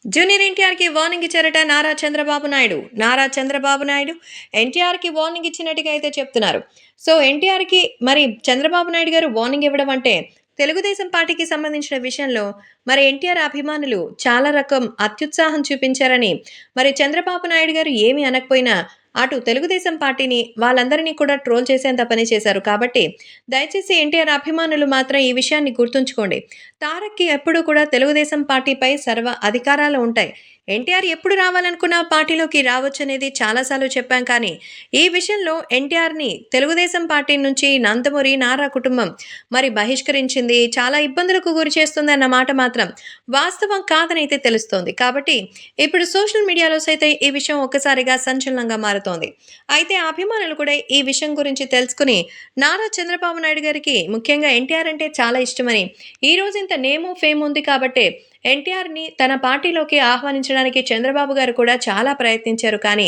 Junior ఎన్టీఆర్‌కి warning ఇచ్చారట నారా చంద్రబాబు నాయుడు. నారా చంద్రబాబు నాయుడు ఎన్టీఆర్‌కి వార్నింగ్ ఇచ్చినట్టుగా అయితే చెప్తున్నారు. సో, ఎన్టీఆర్‌కి మరి చంద్రబాబు నాయుడు గారు వార్నింగ్ ఇవ్వడం అంటే, తెలుగుదేశం పార్టీకి సంబంధించిన విషయంలో మరి ఎన్టీఆర్ అభిమానులు చాలా రకం అత్యుత్సాహం చూపించారని, మరి చంద్రబాబు నాయుడు గారు ఏమి అనకపోయినా అటు తెలుగుదేశం పార్టీని వాళ్ళందరినీ కూడా ట్రోల్ చేసేంత పని చేశారు. కాబట్టి దయచేసి ఎన్టీఆర్ అభిమానులు మాత్రం ఈ విషయాన్ని గుర్తుంచుకోండి. తారక్‌కి ఎప్పుడూ కూడా తెలుగుదేశం పార్టీపై సర్వ అధికారాలు ఉంటాయి. ఎన్టీఆర్ ఎప్పుడు రావాలనుకున్న పార్టీలోకి రావచ్చనేది చాలా సార్లు చెప్పాం కానీ, ఈ విషయంలో ఎన్టీఆర్‌ని తెలుగుదేశం పార్టీ నుంచి నందమూరి, నారా కుటుంబం మరి బహిష్కరించింది. చాలా ఇబ్బందులకు గురి చేస్తుందన్న మాట మాత్రం వాస్తవం కాదనైతే తెలుస్తోంది. కాబట్టి ఇప్పుడు సోషల్ మీడియాలో సైతం ఈ విషయం ఒక్కసారిగా సంచలనంగా మారుతోంది. అయితే అభిమానులు కూడా ఈ విషయం గురించి తెలుసుకుని నారా చంద్రబాబు నాయుడు గారికి ముఖ్యంగా ఎన్టీఆర్ అంటే చాలా ఇష్టమని, ఈరోజు ఇంత నేము, ఫేమ్ ఉంది కాబట్టే ఎన్టీఆర్‌ని తన పార్టీలోకి ఆహ్వానించడానికి చంద్రబాబు గారు కూడా చాలా ప్రయత్నించారు. కానీ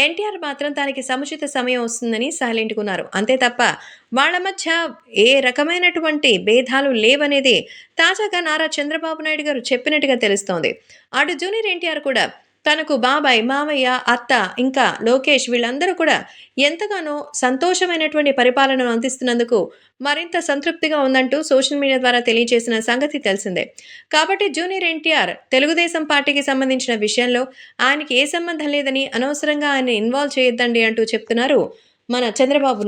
ఎన్టీఆర్ మాత్రం తనకి సముచిత సమయం వస్తుందని సైలెంట్‌గున్నారు. అంతే తప్ప వాళ్ళ మధ్య ఏ రకమైనటువంటి భేదాలు లేవనేది తాజాగా నారా చంద్రబాబు నాయుడు గారు చెప్పినట్టుగా తెలుస్తోంది. అటు జూనియర్ ఎన్టీఆర్ కూడా తనకు బాబాయ్, మామయ్య, అత్త ఇంకా లోకేష్ వీళ్ళందరూ కూడా ఎంతగానో సంతోషమైనటువంటి పరిపాలనను అందిస్తున్నందుకు మరింత సంతృప్తిగా ఉందంటూ సోషల్ మీడియా ద్వారా తెలియజేసిన సంగతి తెలిసిందే. కాబట్టి జూనియర్ ఎన్టీఆర్ తెలుగుదేశం పార్టీకి సంబంధించిన విషయంలో ఆయనకి ఏ సంబంధం లేదని, అనవసరంగా ఆయన్ని ఇన్వాల్వ్ చేయొద్దండి అంటూ చెప్తున్నారు మన చంద్రబాబు